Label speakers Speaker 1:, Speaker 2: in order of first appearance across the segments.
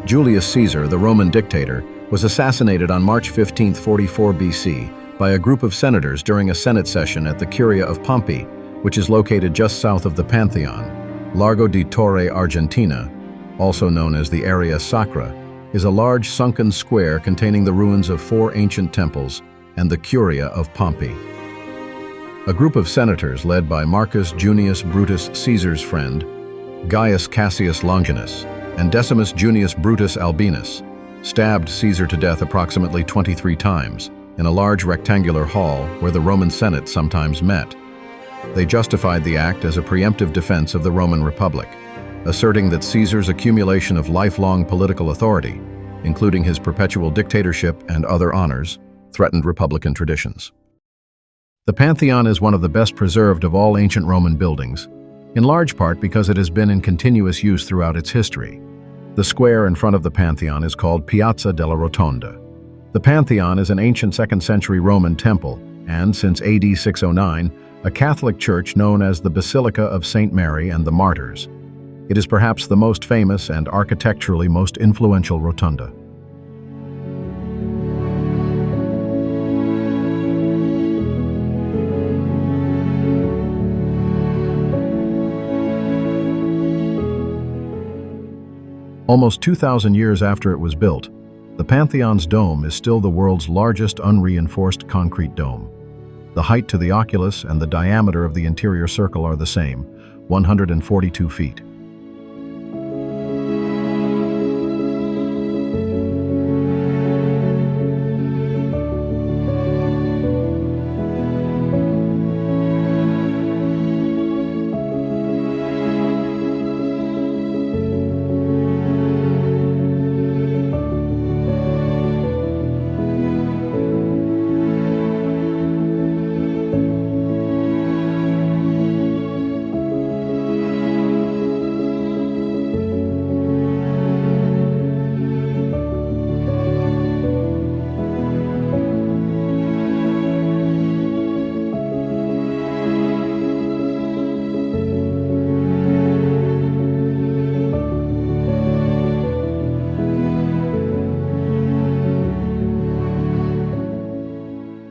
Speaker 1: Julius Caesar, the Roman dictator, was assassinated on March 15, 44 BC, by a group of senators during a Senate session at the Curia of Pompey, which is located just south of the Pantheon. Largo di Torre Argentina, also known as the Area Sacra, is a large sunken square containing the ruins of 4 ancient temples and the Curia of Pompey. A group of senators led by Marcus Junius Brutus, Caesar's friend, Gaius Cassius Longinus, and Decimus Junius Brutus Albinus, stabbed Caesar to death approximately 23 times in a large rectangular hall where the Roman Senate sometimes met. They justified the act as a preemptive defense of the Roman Republic, asserting that Caesar's accumulation of lifelong political authority, including his perpetual dictatorship and other honors, threatened Republican traditions. The Pantheon is one of the best preserved of all ancient Roman buildings, in large part because it has been in continuous use throughout its history. The square in front of the Pantheon is called Piazza della Rotonda. The Pantheon is an ancient 2nd century Roman temple and, since AD 609, a Catholic church known as the Basilica of St. Mary and the Martyrs. It is perhaps the most famous and architecturally most influential rotunda. Almost 2,000 years after it was built, the Pantheon's dome is still the world's largest unreinforced concrete dome. The height to the oculus and the diameter of the interior circle are the same, 142 feet.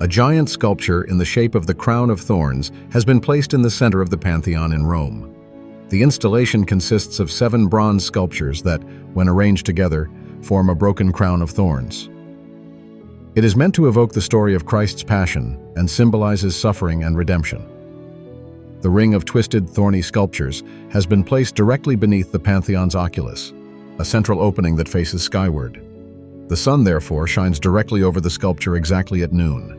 Speaker 1: A giant sculpture in the shape of the crown of thorns has been placed in the center of the Pantheon in Rome. The installation consists of 7 bronze sculptures that, when arranged together, form a broken crown of thorns. It is meant to evoke the story of Christ's passion and symbolizes suffering and redemption. The ring of twisted, thorny sculptures has been placed directly beneath the Pantheon's oculus, a central opening that faces skyward. The sun, therefore, shines directly over the sculpture exactly at noon.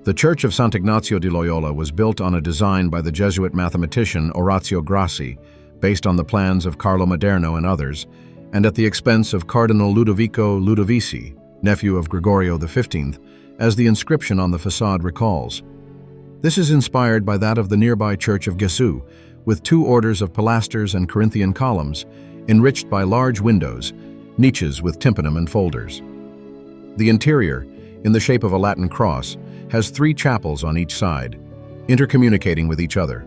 Speaker 1: The Church of Sant'Ignazio di Loyola was built on a design by the Jesuit mathematician Orazio Grassi, based on the plans of Carlo Maderno and others, and at the expense of Cardinal Ludovico Ludovisi, nephew of Gregorio XV, as the inscription on the facade recalls. This is inspired by that of the nearby Church of Gesù, with 2 orders of pilasters and Corinthian columns, enriched by large windows, niches with tympanum and folders. The interior, in the shape of a Latin cross, has 3 chapels on each side, intercommunicating with each other.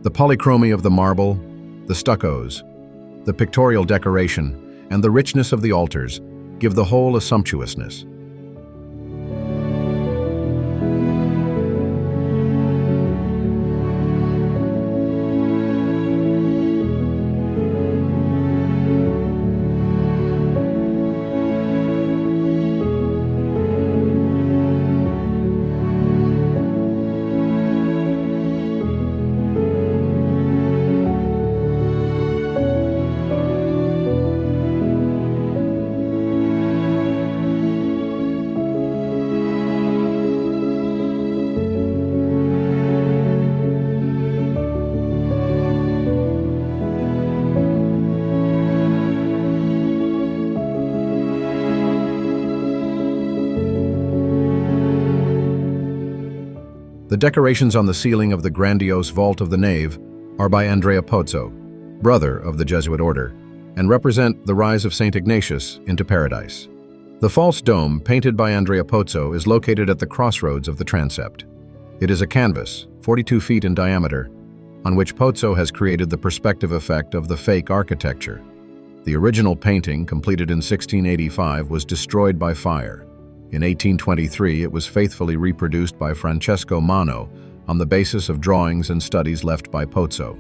Speaker 1: The polychromy of the marble, the stuccos, the pictorial decoration, and the richness of the altars give the whole a sumptuousness. The decorations on the ceiling of the grandiose vault of the nave are by Andrea Pozzo, brother of the Jesuit order, and represent the rise of St. Ignatius into paradise. The false dome, painted by Andrea Pozzo, is located at the crossroads of the transept. It is a canvas, 42 feet in diameter, on which Pozzo has created the perspective effect of the fake architecture. The original painting, completed in 1685, was destroyed by fire. In 1823, it was faithfully reproduced by Francesco Mano on the basis of drawings and studies left by Pozzo.